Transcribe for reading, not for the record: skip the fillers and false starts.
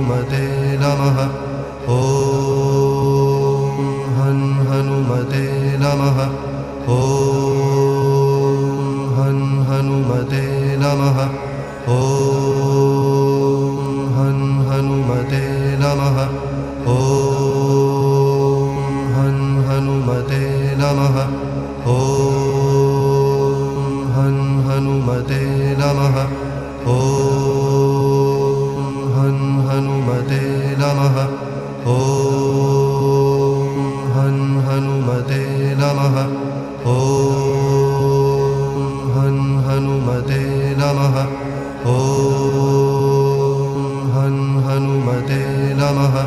हनुमते नमः। ॐ हनुमते नमः। ॐ हनुमते नमः। ॐ हनुमते नमः। ॐ हनुमते नमः। ॐ हनुमते नमः। ॐ हनुमते नमः। ॐ हनुमते नमः। ॐ हनुमते नमः। ॐ हनुमते नमः।